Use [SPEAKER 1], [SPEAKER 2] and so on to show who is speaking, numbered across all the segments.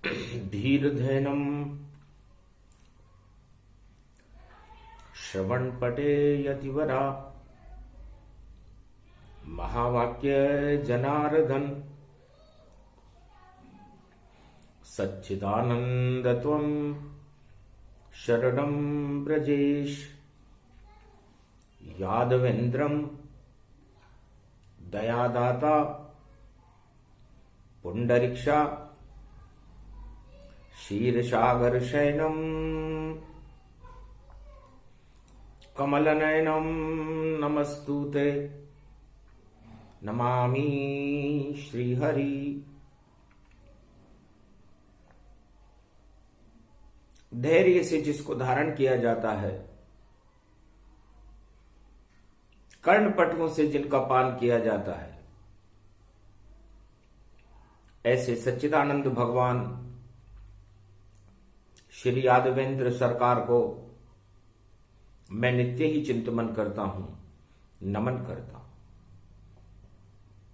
[SPEAKER 1] धीर्धेनम श्रवणपटे यतिवरा महावाक्य जनार्दन सच्चिदानंदत्वं शरणं ब्रजेश यादवेन्द्रं दयादाता पुंडरीक्षा क्षीरसागर शयनम कमलनयनम नमस्तुते नमामि श्रीहरि। धैर्य से जिसको धारण किया जाता है, कर्णपटुओं से जिनका पान किया जाता है, ऐसे सच्चिदानंद भगवान श्री यादवेंद्र सरकार को मैं नित्य ही चिंतन करता हूं, नमन करता हूं।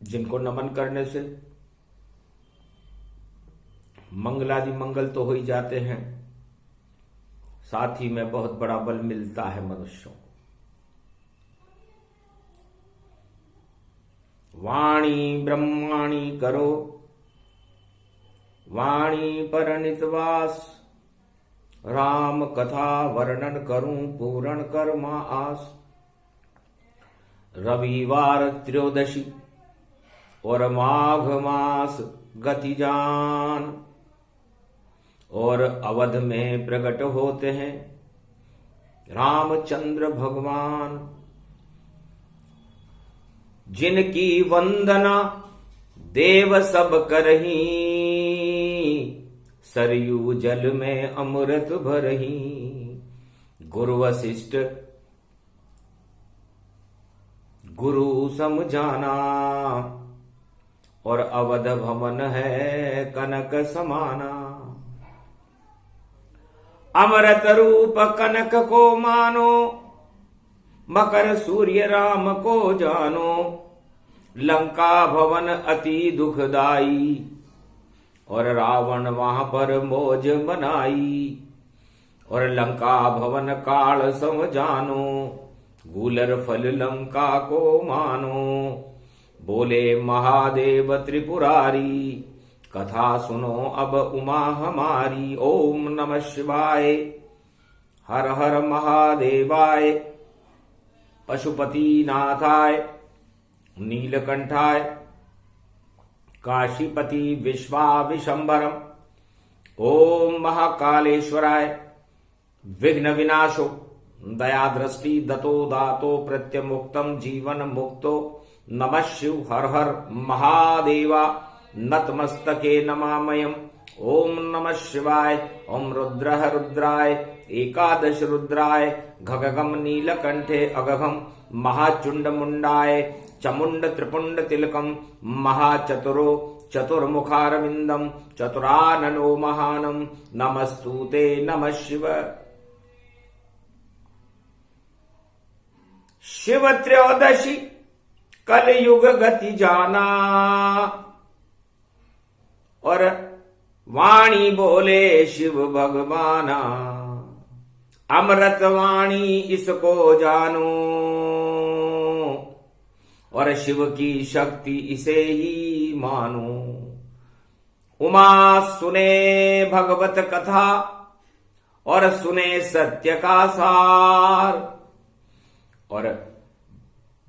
[SPEAKER 1] जिनको नमन करने से मंगलादि मंगल तो हो ही जाते हैं, साथ ही में बहुत बड़ा बल मिलता है मनुष्यों को। वाणी ब्रह्माणी करो वाणी पर नितवास, राम कथा वर्णन करूं पूर्ण कर्मा आस। रविवार त्रयोदशी और माघ मास गति जान, और अवध में प्रकट होते हैं रामचंद्र भगवान। जिनकी वंदना देव सब करही, सरयू जल में अमृत भरही। गुरु वशिष्ठ गुरु समझाना, और अवध भवन है कनक समाना। अमृत रूप कनक को मानो, मकर सूर्य राम को जानो। लंका भवन अति दुखदाई, और रावण वहां पर मौज मनाई। और लंका भवन काल सम जानो, गूलर फल लंका को मानो। बोले महादेव त्रिपुरारी, कथा सुनो अब उमा हमारी। ओम नमः शिवाय, हर हर महादेवाय, पशुपति नाथाय, नीलकंठाय, काशीपति विश्वाविशंबरम। ओम महाकालेश्वराय, विघ्न विनाशो, दया दृष्टि दतो दातो, प्रत्यमुक्तम जीवन मुक्तो। नमः शिव हर हर महादेवा, नतमस्तके नमामयम्। ओम नमः शिवाय। ओम रुद्रः रुद्राय, एकादश रुद्राय, घगगम नीलकंठे अगघम, महाचुंड मुंडाय, चमुंड त्रिपुंड तिलकम, महाचतुरो चतुर्मुखारविंदम, चतुराननो महानम। नमस्तुते नमः शिव। शिव त्रयोदशी कलयुग गति जाना, और वाणी बोले शिव भगवाना। अमृत वाणी इसको जानो, और शिव की शक्ति इसे ही मानो। उमा सुने भगवत कथा, और सुने सत्य का सार। और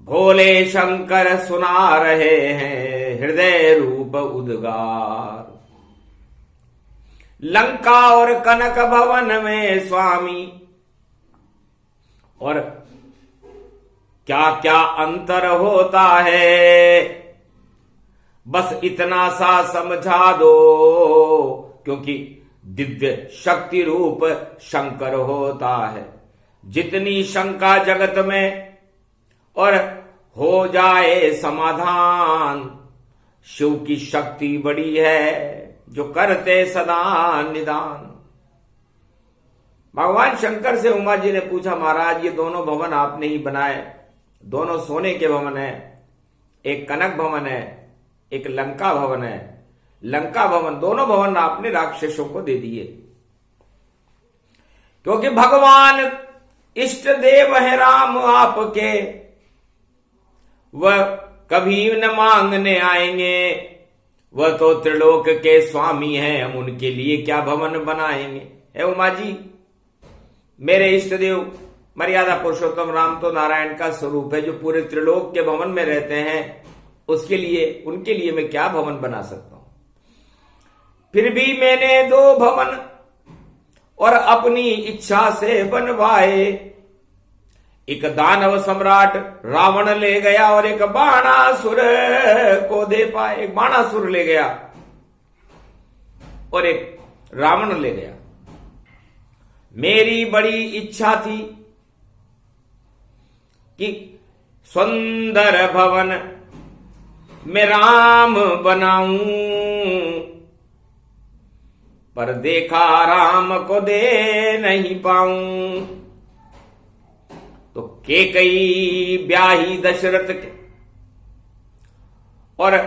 [SPEAKER 1] भोले शंकर सुना रहे हैं हृदय रूप उद्गार। लंका और कनक भवन में स्वामी, और क्या क्या अंतर होता है, बस इतना सा समझा दो। क्योंकि दिव्य शक्ति रूप शंकर होता है। जितनी शंका जगत में और हो जाए समाधान, शिव की शक्ति बड़ी है जो करते सदा निदान। भगवान शंकर से उमा जी ने पूछा, महाराज ये दोनों भवन आपने ही बनाए, दोनों सोने के भवन है। एक कनक भवन है, एक लंका भवन है। लंका भवन, दोनों भवन आपने राक्षसों को दे दिए, क्योंकि भगवान इष्ट देव है राम आपके, वह कभी न मांगने आएंगे, वह तो त्रिलोक के स्वामी हैं, हम उनके लिए क्या भवन बनाएंगे। हे उमा जी, मेरे इष्ट देव मर्यादा पुरुषोत्तम राम तो नारायण का स्वरूप है, जो पूरे त्रिलोक के भवन में रहते हैं, उसके लिए, उनके लिए मैं क्या भवन बना सकता हूं। फिर भी मैंने 2 भवन और अपनी इच्छा से बनवाए, एक दानव सम्राट रावण ले गया और एक बाणासुर को दे पाए। एक बाणासुर ले गया और एक रावण ले गया। मेरी बड़ी इच्छा थी कि सुंदर भवन में राम बनाऊं, पर देखा राम को दे नहीं पाऊं। तो कैकेयी ब्याही दशरथ के और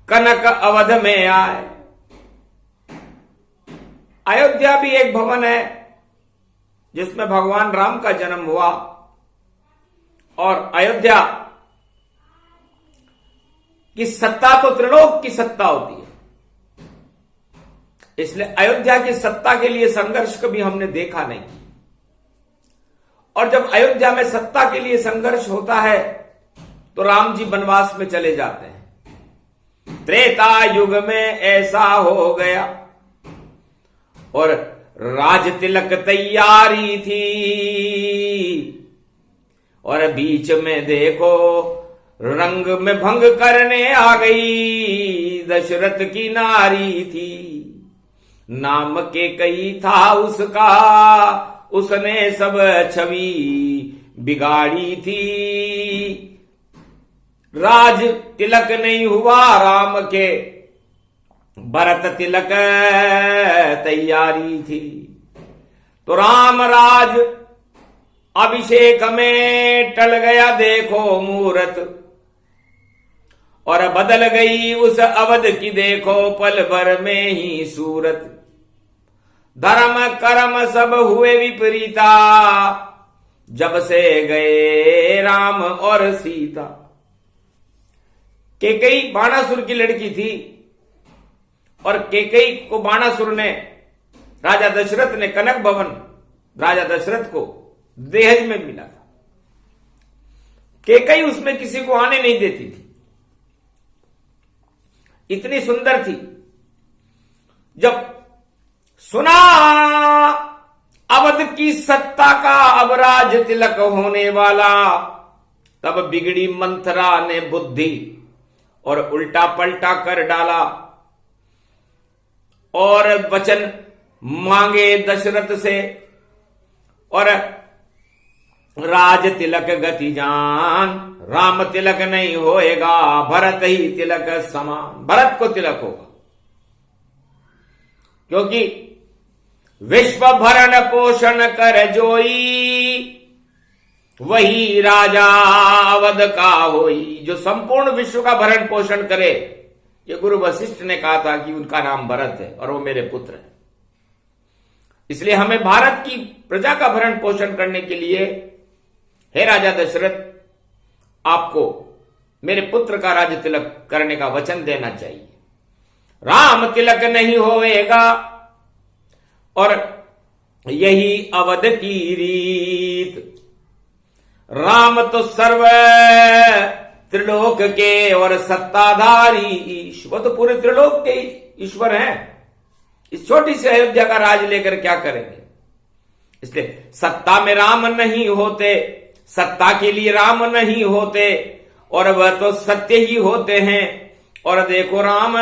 [SPEAKER 1] कनक अवध में आए। अयोध्या भी एक भवन है जिसमें भगवान राम का जन्म हुआ, और अयोध्या की सत्ता तो त्रिलोक की सत्ता होती है, इसलिए अयोध्या की सत्ता के लिए संघर्ष कभी हमने देखा नहीं। और जब अयोध्या में सत्ता के लिए संघर्ष होता है तो राम जी वनवास में चले जाते हैं। त्रेता युग में ऐसा हो गया और राज तिलक तैयारी थी, और बीच में देखो रंग में भंग करने आ गई दशरथ की नारी थी। नाम कैकेयी था उसका, उसने सब छवि बिगाड़ी थी। राज तिलक नहीं हुआ राम के, भरत तिलक तैयारी थी। तो राम राज अभिषेक में टल गया देखो मुहूर्त, और बदल गई उस अवध की देखो पल भर में ही सूरत। धर्म कर्म सब हुए विपरीता, जब से गए राम और सीता। कैकेयी बाणासुर की लड़की थी, और कैकेयी को बाणासुर ने, राजा दशरथ ने कनक भवन राजा दशरथ को दहेज में मिला था। कैकेयी उसमें किसी को आने नहीं देती थी, इतनी सुंदर थी। जब सुना अवध की सत्ता का अब राज तिलक होने वाला, तब बिगड़ी मंथरा ने बुद्धि और उल्टा पलटा कर डाला, और वचन मांगे दशरथ से, और राज तिलक गति जान, राम तिलक नहीं होएगा, भरत ही तिलक समान। भरत को तिलक होगा, क्योंकि विश्व भरण पोषण कर जोई, वही राजा अवध का होई। जो संपूर्ण विश्व का भरण पोषण करे, ये गुरु वशिष्ठ ने कहा था कि उनका नाम भरत है और वो मेरे पुत्र है। इसलिए हमें भारत की प्रजा का भरण पोषण करने के लिए, हे राजा दशरथ, आपको मेरे पुत्र का राज तिलक करने का वचन देना चाहिए। राम तिलक नहीं होएगा, और यही अवध की रीत। राम तो सर्व त्रिलोक के और सत्ताधारी ईश्वर, तो पूरे त्रिलोक के ईश्वर हैं। इस छोटी सी अयोध्या का राज लेकर क्या करेंगे। इसलिए सत्ता में राम नहीं होते, सत्ता के लिए राम नहीं होते, और वह तो सत्य ही होते हैं। और देखो राम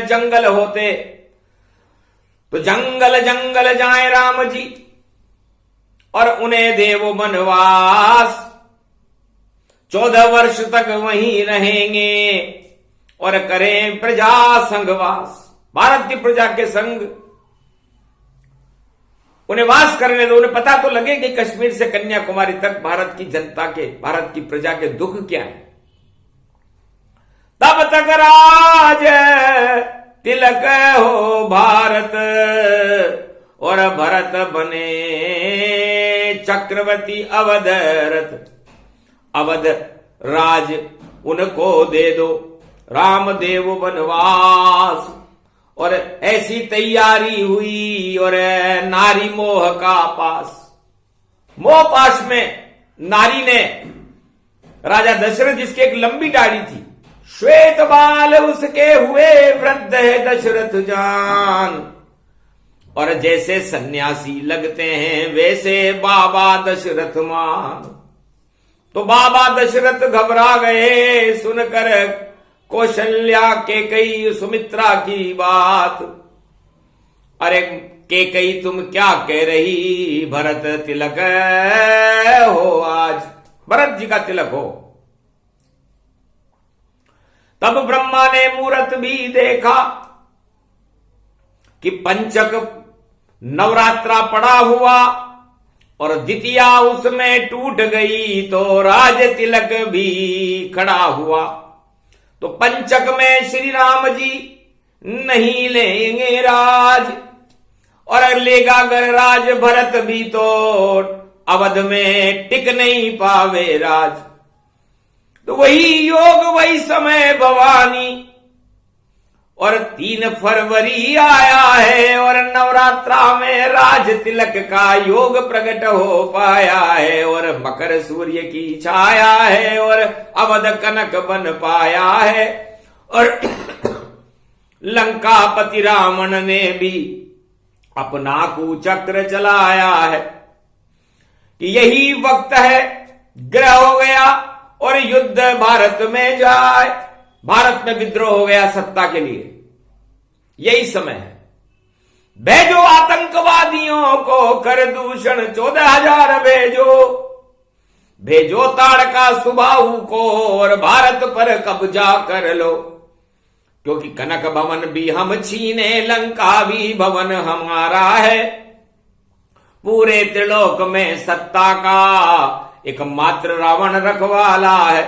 [SPEAKER 1] जंगल होते तो जंगल जंगल जाए राम जी, और उन्हें देव वनवास। 14 वर्ष तक वहीं रहेंगे और करें प्रजा संघवास। भारत की प्रजा के संग उन्हें वास करने दो। उन्हें पता तो लगे कि कश्मीर से कन्याकुमारी तक भारत की जनता के, भारत की प्रजा के दुख क्या है। तब तक राज तिलक हो भारत, और भरत बने चक्रवर्ती अवध रथ। अवध राज उनको दे दो, रामदेव बनवास। और ऐसी तैयारी हुई और नारी मोह का पास। मोह पाश में नारी ने राजा दशरथ, जिसकी एक लंबी दाढ़ी थी, श्वेत बाल उसके हुए वृद्ध है दशरथ जान। और जैसे सन्यासी लगते हैं वैसे बाबा दशरथ मान। तो बाबा दशरथ घबरा गए सुनकर कौशल्या केकई सुमित्रा की बात। अरे केकई तुम क्या कह रही, भरत तिलक हो आज, भरत जी का तिलक हो। तब ब्रह्मा ने मूरत भी देखा कि पंचक नवरात्रा पड़ा हुआ और द्वितीया उसमें टूट गई, तो राज तिलक भी खड़ा हुआ। तो पंचक में श्री राम जी नहीं लेंगे राज, और लेगा अगर राज भरत भी तो अवध में टिक नहीं पावे राज। तो वही योग वही समय भवानी, और 3 फरवरी आया है और नवरात्रा में राज तिलक का योग प्रकट हो पाया है। और मकर सूर्य की छाया है और अवध कनक बन पाया है। और लंकापति रावण ने भी अपना कुचक्र चलाया है कि यही वक्त है, ग्रह हो गया और युद्ध भारत में जाए। भारत में विद्रोह हो गया सत्ता के लिए, यही समय है। भेजो आतंकवादियों को कर दूषण 14,000 भेजो, भेजो ताड़का सुबाहु को और भारत पर कब्जा कर लो। क्योंकि कनक भवन भी हम छीने, लंका भी भवन हमारा है। पूरे त्रिलोक में सत्ता का एकमात्र रावण रखवाला है।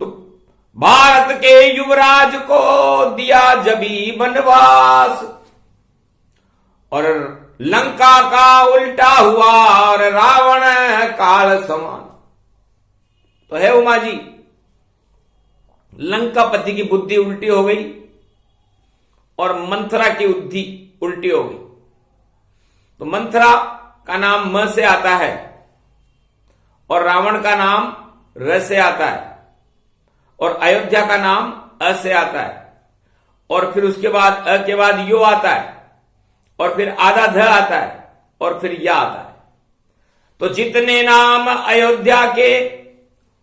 [SPEAKER 1] तो भारत के युवराज को दिया जबी बनवास, और लंका का उल्टा हुआ और रावण काल समान। तो है उमा जी, लंकापति की बुद्धि उल्टी हो गई और मंथरा की बुद्धि उल्टी हो गई। तो मंथरा का नाम म से आता है और रावण का नाम र से आता है, और अयोध्या का नाम अ से आता है, और फिर उसके बाद अ के बाद यो आता है, और फिर आधा ध आता है, और फिर या आता है। तो जितने नाम अयोध्या के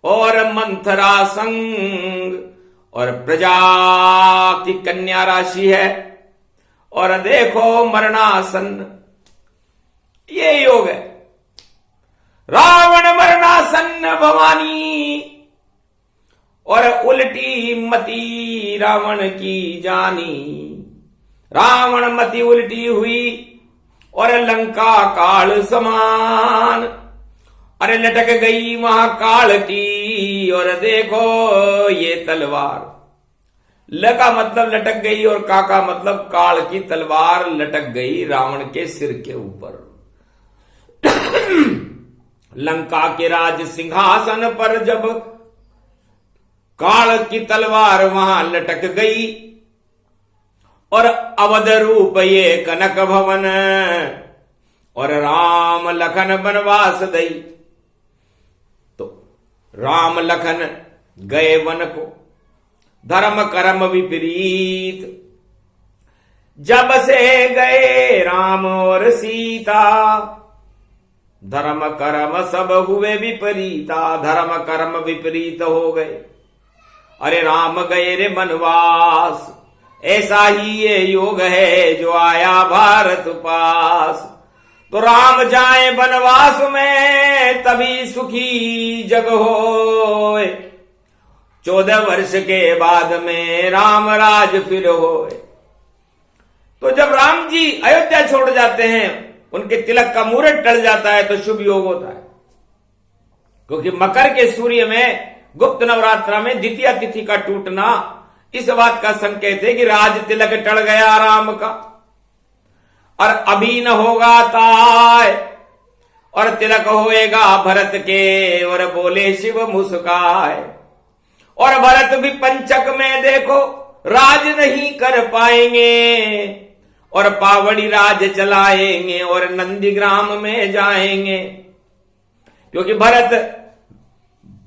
[SPEAKER 1] और मंथरा संग और प्रजा की कन्या राशि है, और देखो मरणासन्न, ये योग है। रावण मरणासन्न भवानी, और उल्टी मति रावण की जानी। रावण मति उल्टी हुई और लंका काल समान। अरे लटक गई वहां काल की, और देखो ये तलवार। ल का मतलब लटक गई और का मतलब काल की तलवार लटक गई रावण के सिर के ऊपर। लंका के राज सिंहासन पर जब काल की तलवार वहां लटक गई, और अवध रूप ये कनक भवन, और राम लखन बनवास दई। तो राम लखन गए वन को, धर्म कर्म विपरीत। जब से गए राम और सीता, धर्म कर्म सब हुए विपरीता। धर्म कर्म विपरीत हो गए। अरे राम गए रे बनवास, ऐसा ही ये योग है जो आया भारत पास। तो राम जाए बनवास में तभी सुखी जग होए। 14 वर्ष के बाद में राम राज फिर होए। तो जब राम जी अयोध्या छोड़ जाते हैं, उनके तिलक का मुहूर्त टल जाता है, तो शुभ योग होता है। क्योंकि मकर के सूर्य में गुप्त नवरात्रा में द्वितीय तिथि का टूटना इस बात का संकेत है कि राज तिलक टल गया राम का, और अभी न होगा ताय, और तिलक होएगा भरत के, और बोले शिव मुस्काए। और भरत भी पंचक में देखो राज नहीं कर पाएंगे, और पावड़ी राज चलाएंगे और नंदीग्राम में जाएंगे, क्योंकि भरत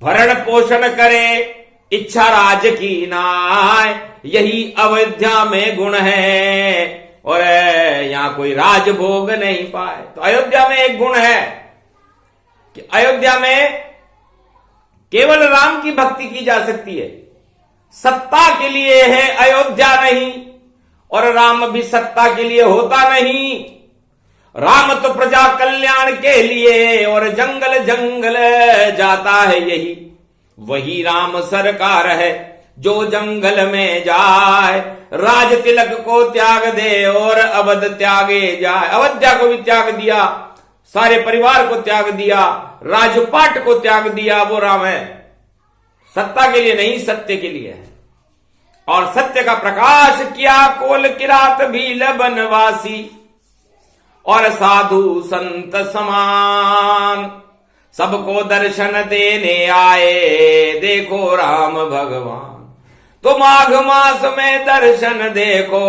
[SPEAKER 1] भरण पोषण करे इच्छा राज की नाय, यही अयोध्या में गुण है, और यहां कोई राज भोग नहीं पाए। तो अयोध्या में एक गुण है कि अयोध्या में केवल राम की भक्ति की जा सकती है, सत्ता के लिए है अयोध्या नहीं, और राम भी सत्ता के लिए होता नहीं। राम तो प्रजा कल्याण के लिए और जंगल जंगल जाता है, यही वही राम सरकार है जो जंगल में जाए, राज तिलक को त्याग दे और अवध त्यागे जाए। अयोध्या को भी त्याग दिया, सारे परिवार को त्याग दिया, राजपाट को त्याग दिया, वो राम है। सत्ता के लिए नहीं, सत्य के लिए है। और सत्य का प्रकाश किया कोल किरात भील बनवासी, और साधु संत समान सबको दर्शन देने आए, देखो राम भगवान। तो माघ मास में दर्शन देखो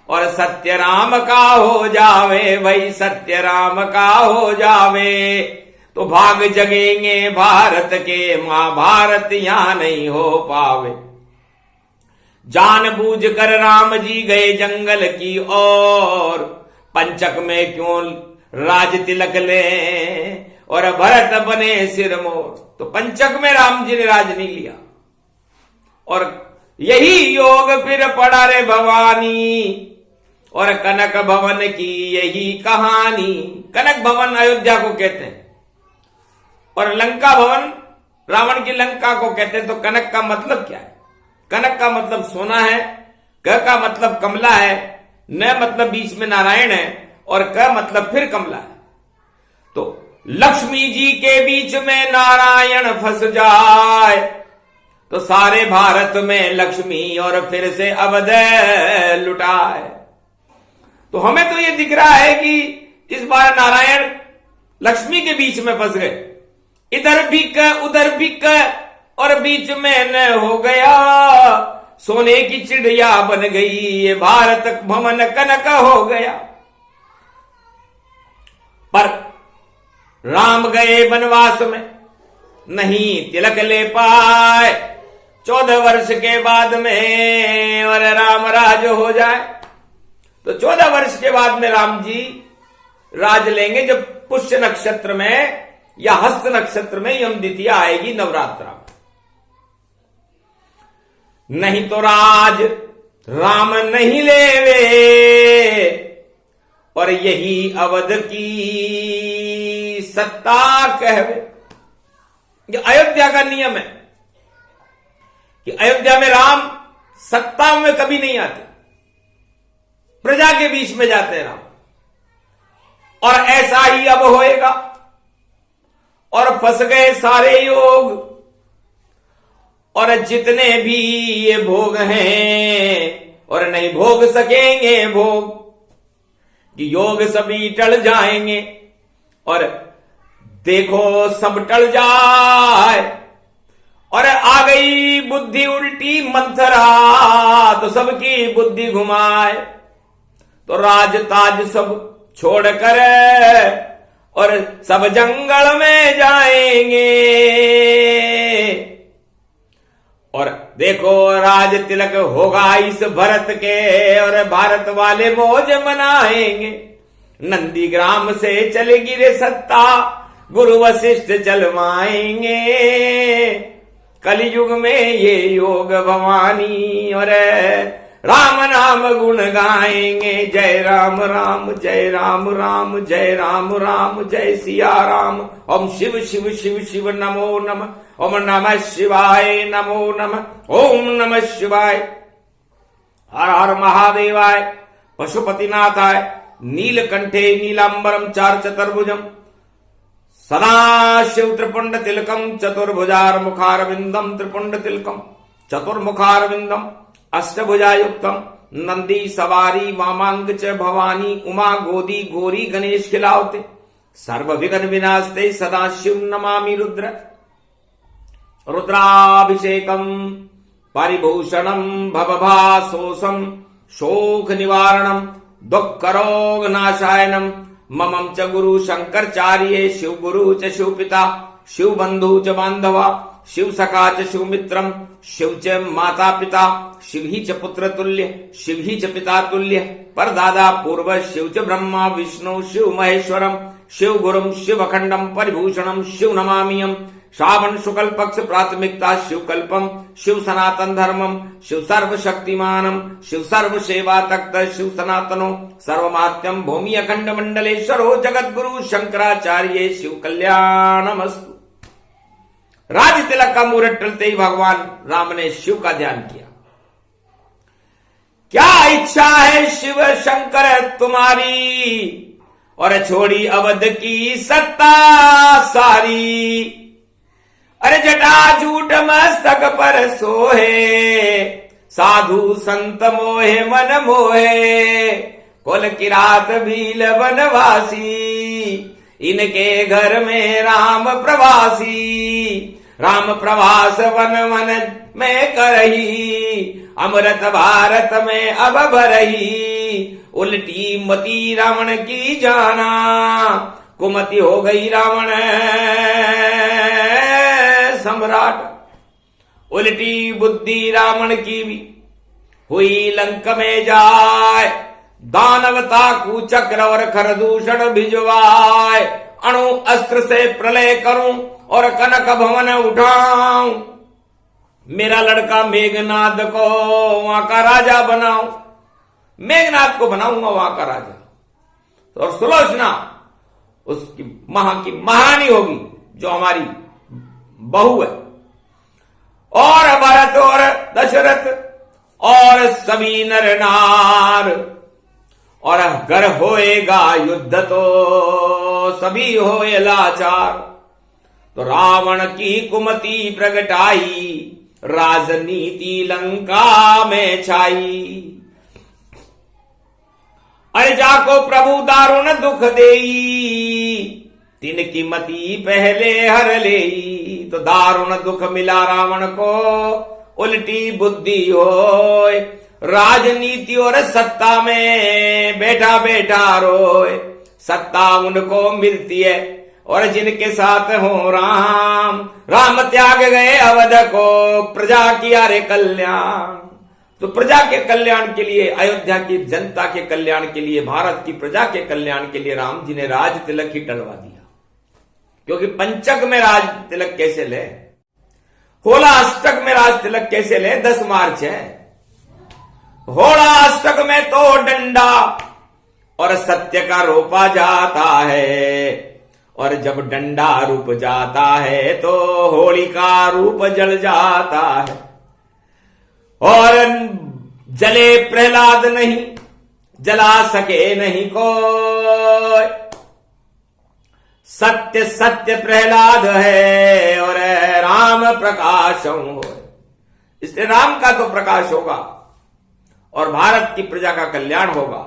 [SPEAKER 1] और सत्य राम का हो जावे, भाई सत्य राम का हो जावे, तो भाग जगेंगे भारत के, महाभारत यहां नहीं हो पावे। जानबूझकर राम जी गए जंगल की ओर, पंचक में क्यों राज तिलक ले, और भरत बने सिरमौर। तो पंचक में राम जी ने राज नहीं लिया, और यही योग फिर पड़ा रे भवानी, और कनक भवन की यही कहानी। कनक भवन अयोध्या को कहते हैं, और लंका भवन रावण की लंका को कहते हैं। तो कनक का मतलब क्या है? कनक का मतलब सोना है, क का मतलब कमला है, न मतलब बीच में नारायण है, और क मतलब फिर कमला है। तो लक्ष्मी जी के बीच में नारायण फंस जाए, तो सारे भारत में लक्ष्मी और फिर से अवध लुटाए। तो हमें तो ये दिख रहा है कि इस बार नारायण लक्ष्मी के बीच में फंस गए, इधर भी क उधर भी क, और बीच में न हो गया, सोने की चिड़िया बन गई, ये भारत भवन कनक हो गया। पर राम गए वनवास में, नहीं तिलक ले पाए, 14 वर्ष के बाद में और राम राज हो जाए। तो 14 वर्ष के बाद में राम जी राज लेंगे, जब पुष्य नक्षत्र में या हस्त नक्षत्र में यम द्वितीया आएगी नवरात्रा। नहीं तो राज राम नहीं लेवे, और यही अवध की सत्ता कहवे। ये अयोध्या का नियम है कि अयोध्या में राम सत्ता में कभी नहीं आते, प्रजा के बीच में जाते हैं राम। और ऐसा ही अब होएगा, और फंस गए सारे योग, और जितने भी ये भोग हैं और नहीं भोग सकेंगे भोग, कि योग सभी टल जाएंगे। और देखो सब टल जाए, और आ गई बुद्धि उल्टी मंथरा, तो सबकी बुद्धि घुमाए। तो राज ताज सब छोड़कर और सब जंगल में जाएंगे, और देखो राज तिलक होगा इस भरत के, और भारत वाले मौज मनाएंगे। नंदीग्राम से चलेगी रे सत्ता, गुरु वशिष्ठ चलवाएंगे। कलयुग में ये योग भवानी, और राम नाम गुण गाएंगे। जय राम राम जय राम राम जय राम राम जय सिया राम। ओम शिव शिव शिव शिव नमो नमः। ओम नमः शिवाय नमो नमः। ओम नमः शिवाय। हर हर महादेवाय। पशुपतिनाथाय। नीलकंठे नीलांबरम चार चतुर्भुजम सदा शिव त्रिपुंड तिलकम चतुर्भुजार मुखारविंदम त्रिपुंड तिलकम चतुर्मुखारविंदम अष्टभुजायुक्तम नंदी सवारी वामांग च भवानी उमा गोदी गोरी गणेश खिलावते सर्व विघ्न विनाशते सदा शिव नमामि रुद्र रुद्राभिषेकम परिभूषणम भवभासोसम शोक निवारणम दुख रोग नाशायनम ममं च गुरु शंकरचार्ये शिव गुरु च शिव पिता शिव बंधु च बांधवा शिव सखा च शिव मित्रम शिव च माता पिता शिव ही च पुत्र तुल्य शिव ही च पिता तुल्य परदादा पूर्व शिव च ब्रह्मा विष्णु शिव महेश्वरम शिव गुरुम शिव अखंडम परिभूषणम शिव नमामियम श्रावण शुक्ल पक्ष प्राथमिकता शिव कल्पम शिव सनातन धर्मम शिव सर्व शक्तिमानम शिव सर्व सेवा तक्त शिव सनातनो सर्वमात्यम भूमि अखंड मंडलेश्वरो जगत गुरु शंकराचार्य शिव कल्याणमस्तु। राज तिलक का मुहूर्त टलते ही भगवान राम ने शिव का ध्यान किया। क्या इच्छा है शिव शंकर तुम्हारी और छोड़ी अवध की सत्ता सारी। अरे जटा झूठ मस्तक पर सोहे साधु संत मोहे मन मोहे कुल किरात भील वनवासी इनके घर में राम प्रवासी। राम प्रवास वन वन में करही अमृत भारत में अब भरही। उल्टी मती रावण की जाना कुमति हो गई रावण सम्राट। उल्टी बुद्धि रावण की भी हुई लंक में जाए दानवता कुचक्र और खरदूषण भिजवाए। अणु अस्त्र से प्रलय करूं और कनक भवन उठाऊं मेरा लड़का मेघनाद को वहां का राजा बनाऊं। मेघनाद को बनाऊंगा वहां का राजा और सुलोचना उसकी की महारानी होगी जो हमारी बहू है। और भरत और दशरथ और सभी नर नार और अगर होएगा युद्ध तो सभी होए लाचार। तो रावण की कुमति प्रगटाई राजनीति लंका में छाई। अरे जाको प्रभु दारुण दुख देई तिनकी मति पहले हर लेई। तो दारुण दुख मिला रावण को उल्टी बुद्धि होए राजनीति और सत्ता में बैठा बैठा रोए। सत्ता उनको मिलती है और जिनके साथ हो राम। राम त्याग गए अवध को प्रजा किया रे कल्याण। तो प्रजा के कल्याण के लिए अयोध्या की जनता के कल्याण के लिए भारत की प्रजा के कल्याण के लिए राम जी ने राज तिलक ही टलवा दिया। क्योंकि पंचक में राज तिलक कैसे ले, होला अष्टक में राज तिलक कैसे ले, 10 मार्च है। होला अष्टक में तो डंडा और सत्य का रोपा जाता है और जब डंडा रूप जाता है तो होली का रूप जल जाता है। और जले प्रहलाद नहीं जला सके नहीं कोई। सत्य सत्य प्रहलाद है और राम प्रकाश हो। इसलिए राम का तो प्रकाश होगा और भारत की प्रजा का कल्याण होगा।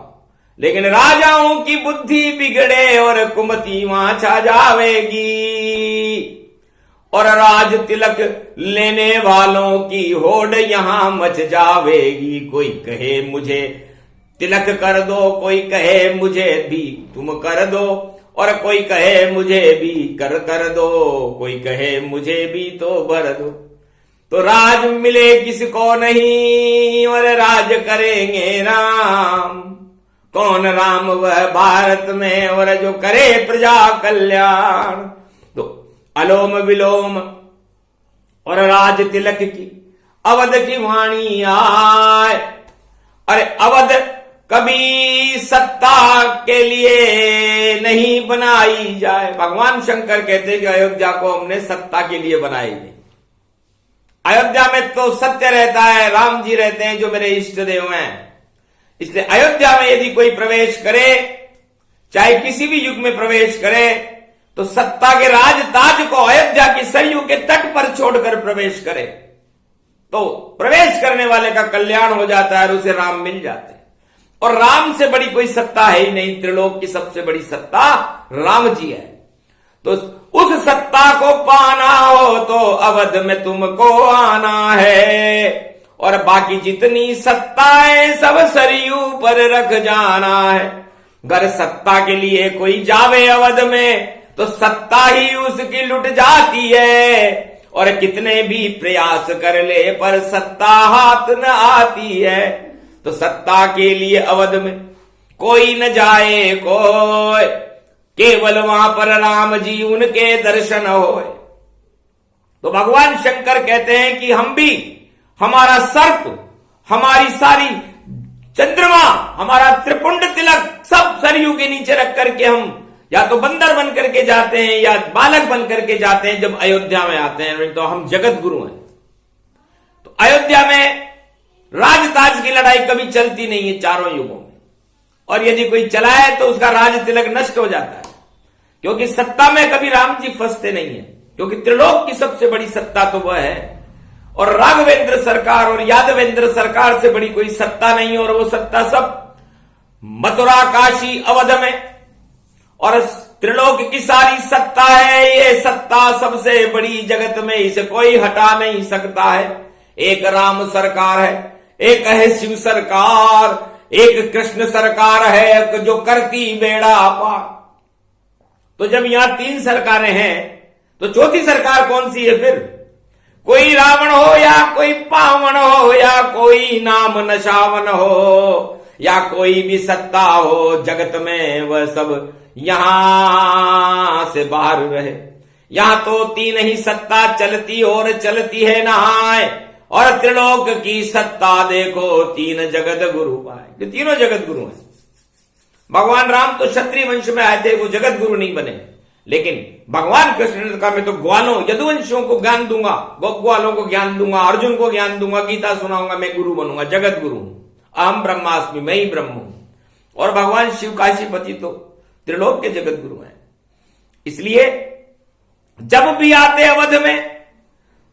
[SPEAKER 1] लेकिन राजाओं की बुद्धि बिगड़े और कुमति वहां छा जावेगी और राज तिलक लेने वालों की होड़ यहां मच जावेगी। कोई कहे मुझे तिलक कर दो, कोई कहे मुझे भी तुम कर दो और कोई कहे मुझे भी कर दो, कोई कहे मुझे भी तो भर दो। तो राज मिले किसको नहीं और राज करेंगे राम। कौन राम वह भारत में और जो करे प्रजा कल्याण। तो अलोम विलोम और राज तिलक की अवध की वाणी आए। अरे अवध कभी सत्ता के लिए नहीं बनाई जाए। भगवान शंकर कहते हैं कि अयोध्या को हमने सत्ता के लिए बनाई नहीं। अयोध्या में तो सत्य रहता है, राम जी रहते हैं जो मेरे इष्ट देव हैं। इसलिए अयोध्या में यदि कोई प्रवेश करे, चाहे किसी भी युग में प्रवेश करे, तो सत्ता के राज ताज को अयोध्या की सरयू के तट पर छोड़कर प्रवेश करे। तो प्रवेश करने वाले का कल्याण हो जाता है और उसे राम मिल जाते हैं। और राम से बड़ी कोई सत्ता है ही नहीं, त्रिलोक की सबसे बड़ी सत्ता राम जी है। तो उस सत्ता को पाना हो तो अवध में तुमको आना है, और बाकी जितनी सत्ताएं सब सरयू पर रख जाना है। अगर सत्ता के लिए कोई जावे अवध में तो सत्ता ही उसकी लुट जाती है, और कितने भी प्रयास कर ले पर सत्ता हाथ न आती है। तो सत्ता के लिए अवध में कोई न जाए कोई, केवल वहां पर राम जी उनके दर्शन होए। तो भगवान शंकर कहते हैं कि हम भी, हमारा सर्प, हमारी सारी चंद्रमा, हमारा त्रिपुंड तिलक सब सरयू के नीचे रख करके हम या तो बंदर बन करके जाते हैं या बालक बन करके जाते हैं जब अयोध्या में आते हैं, नहीं तो हम जगत गुरु हैं। तो अयोध्या में राजताज की लड़ाई कभी चलती नहीं है चारों युगों में, और यदि कोई चलाए तो उसका राज तिलक नष्ट हो जाता है, क्योंकि सत्ता में कभी राम जी फंसते नहीं है, क्योंकि त्रिलोक की सबसे बड़ी सत्ता तो वह है। और राघवेंद्र सरकार और यादवेंद्र सरकार से बड़ी कोई सत्ता नहीं, और वो सत्ता सब मथुरा काशी अवध में, और त्रिलोक की सारी सत्ता है। ये सत्ता सबसे बड़ी जगत में, इसे कोई हटा नहीं सकता है। एक राम सरकार है, एक है शिव सरकार, एक कृष्ण सरकार है जो करती बेड़ा पार। तो जब यहां तीन सरकारें हैं तो चौथी सरकार कौन सी है फिर? कोई रावण हो या कोई पावण हो या कोई नाम नशावन हो या कोई भी सत्ता हो जगत में, वह सब यहां से बाहर रहे। यहां तो तीन ही सत्ता चलती और चलती है नहाए, और त्रिलोक की सत्ता देखो तीन जगत गुरु पाए। ये तीनों जगत गुरु हैं। भगवान राम तो क्षत्रिय वंश में आए थे, वो जगत गुरु नहीं बने, लेकिन भगवान कृष्ण ने कहा मैं तो ग्वालों यदुवंशियों को ज्ञान दूंगा, ग्वालों को ज्ञान दूंगा, अर्जुन को ज्ञान दूंगा, गीता सुनाऊंगा, मैं गुरु बनूंगा, जगत गुरु हूं, अहम ब्रह्मास्मि, मैं ही ब्रह्म हूं। और भगवान शिव काशीपति तो त्रिलोक के जगत गुरु हैं। इसलिए जब भी आते अवध में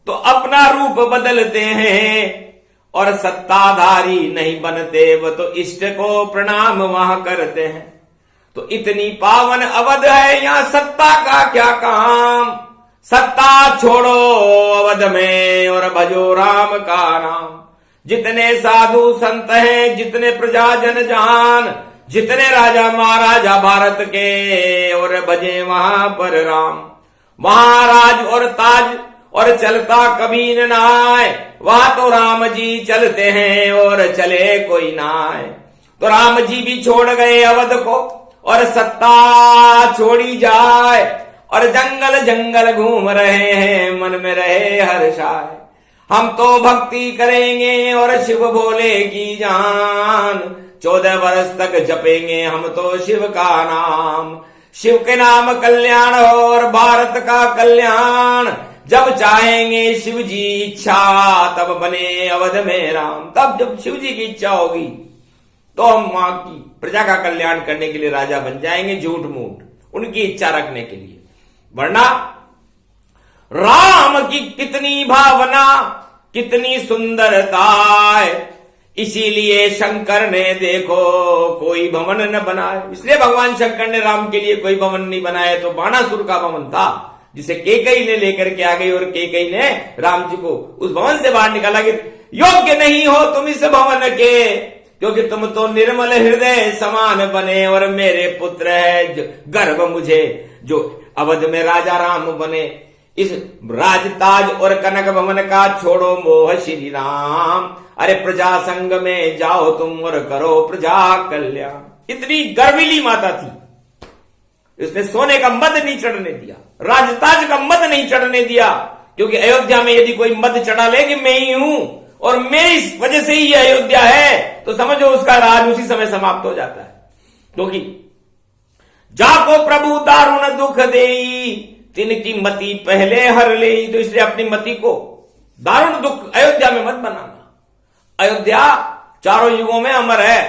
[SPEAKER 1] तो अपना रूप बदलते हैं, और सत्ताधारी नहीं बनते, वो तो इष्ट को प्रणाम वहां करते हैं। तो इतनी पावन अवध है, यहां सत्ता का क्या काम। सत्ता छोड़ो अवध में और भजो राम का नाम। जितने साधु संत हैं, जितने प्रजाजन जहान, जितने राजा महाराजा भारत के, और भजे वहां पर राम। वहां राज और ताज और चलता कभी न आए, वहां तो राम जी चलते हैं और चले कोई ना आए। तो राम जी भी छोड़ गए अवध को, और सत्ता छोड़ी जाए, और जंगल जंगल घूम रहे हैं, मन में रहे हर्षाए। हम तो भक्ति करेंगे और शिव भोले की जान, 14 वर्ष तक जपेंगे हम तो शिव का नाम। शिव के नाम कल्याण हो और भारत का कल्याण, जब चाहेंगे शिव जी इच्छा तब बने अवध में राम। तब जब शिव जी की इच्छा होगी तो हम वहां की प्रजा का कल्याण करने के लिए राजा बन जाएंगे, झूठ मूठ उनकी इच्छा रखने के लिए। वरना राम की कितनी भावना, कितनी सुंदरता है, इसीलिए शंकर ने देखो कोई भवन न बनाए। इसलिए भगवान शंकर ने राम के लिए कोई भवन नहीं बनाया। तो बाणासुर का भवन था जिसे केकई ने लेकर के आ गई, और केकई ने राम जी को उस भवन से बाहर निकाला कि योग्य नहीं हो तुम इस भवन के, क्योंकि तुम तो निर्मल हृदय समान बने, और मेरे पुत्र है गर्भ मुझे जो अवध में राजा राम बने। इस राजताज और कनक भवन का छोड़ो मोह श्री राम, अरे प्रजा संग में जाओ तुम और करो प्रजा कल्याण। इतनी गर्विली माता थी, इसने सोने का मद नहीं चढ़ने दिया, राजताज का मद नहीं चढ़ने दिया, क्योंकि अयोध्या में यदि कोई मद चढ़ा ले कि मैं ही हूं और मेरी वजह से ही अयोध्या है, तो समझो उसका राज उसी समय समाप्त हो जाता है। क्योंकि जाको प्रभु दारुण दुख देई, तिनकी मति पहले हर ले। तो इसलिए अपनी मति को दारुण दुख अयोध्या में मत बनाना। अयोध्या चारों युगों में अमर है।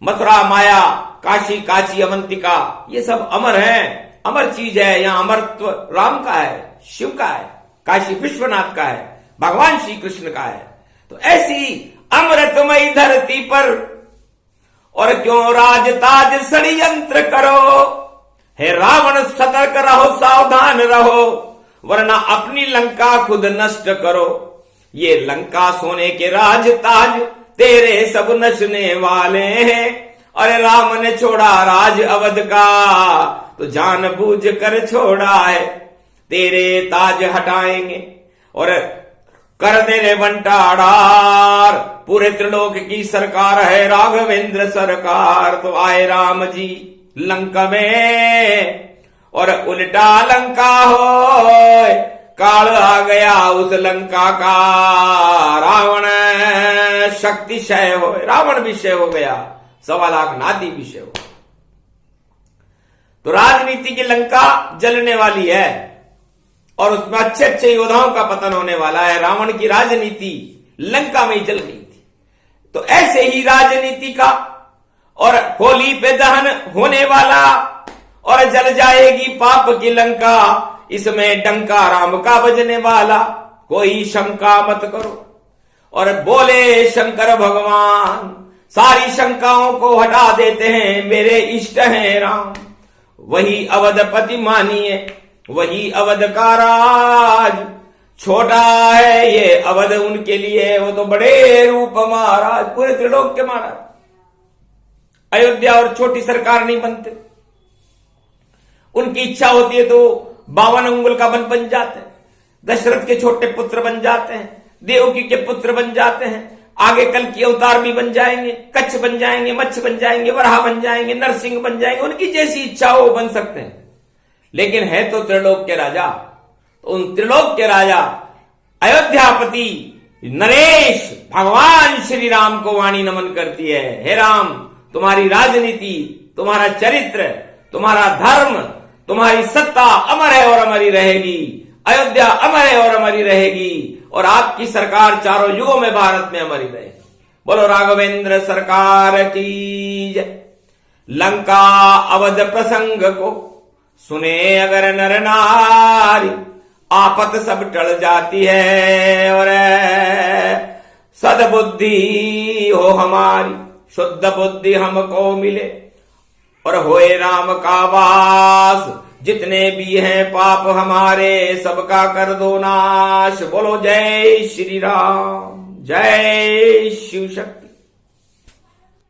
[SPEAKER 1] मथुरा, माया, काशी, काची, अवंतिका, ये सब अमर है, अमर चीज है। यहां अमरत्व राम का है, शिव का है, काशी विश्वनाथ का है, भगवान श्री कृष्ण का है। तो ऐसी अमृतमयी धरती पर और क्यों राजताज षड्यंत्र करो, हे रावण सतर्क रहो, सावधान रहो, वरना अपनी लंका खुद नष्ट करो। ये लंका सोने के राजताज तेरे सब नचने वाले हैं। अरे राम ने छोड़ा राज अवध का, तो जानबूझ कर छोड़ा है। तेरे ताज हटाएंगे और कर देने बंटारार, पूरे त्रिलोक की सरकार है राघवेंद्र सरकार। तो आए राम जी लंका में और उल्टा लंका हो, काल आ गया उस लंका का, रावण शक्तिशय हो, रावण विषय हो गया, 1.25 लाख नाती विषय हो। तो राजनीति की लंका जलने वाली है और उसमें अच्छे अच्छे योद्धाओं का पतन होने वाला है। रावण की राजनीति लंका में ही जल गई थी। तो ऐसे ही राजनीति का और होली पे दहन होने वाला और जल जाएगी पाप की लंका, इसमें डंका राम का बजने वाला, कोई शंका मत करो। और बोले शंकर भगवान सारी शंकाओं को हटा देते हैं, मेरे इष्ट हैं राम। वही अवधपति मानिए, वही अवध का राज, छोटा है ये अवध उनके लिए, वो तो बड़े रूप महाराज, पूरे त्रिलोक के महाराज। अयोध्या और छोटी सरकार नहीं बनते, उनकी इच्छा होती है तो 52 अंगुल का वन बन जाते हैं, दशरथ के छोटे पुत्र बन जाते हैं, देवकी के पुत्र बन जाते हैं, आगे कल की अवतार भी बन जाएंगे, कच्छ बन जाएंगे, मच्छ बन जाएंगे, वराह बन जाएंगे, नरसिंह बन जाएंगे, उनकी जैसी इच्छा हो बन सकते हैं। लेकिन है तो त्रिलोक के राजा। तो उन त्रिलोक के राजा अयोध्यापति नरेश भगवान श्री राम को वाणी नमन करती है। हे राम, तुम्हारी राजनीति, तुम्हारा चरित्र, तुम्हारा धर्म, तुम्हारी सत्ता अमर है और अमरी रहेगी। अयोध्या अमर है और अमरी रहेगी, और आपकी सरकार चारों युगों में भारत में अमरी रहेगी। बोलो राघवेंद्र सरकार की जय। लंका अवध प्रसंग को सुने अगर नर नारी, आपत सब टल जाती है। और सद्बुद्धि हो हमारी, शुद्ध बुद्धि हमको मिले, और होए राम का वास। जितने भी हैं पाप हमारे, सबका कर दो नाश। बोलो जय श्री राम, जय शिव शक्ति।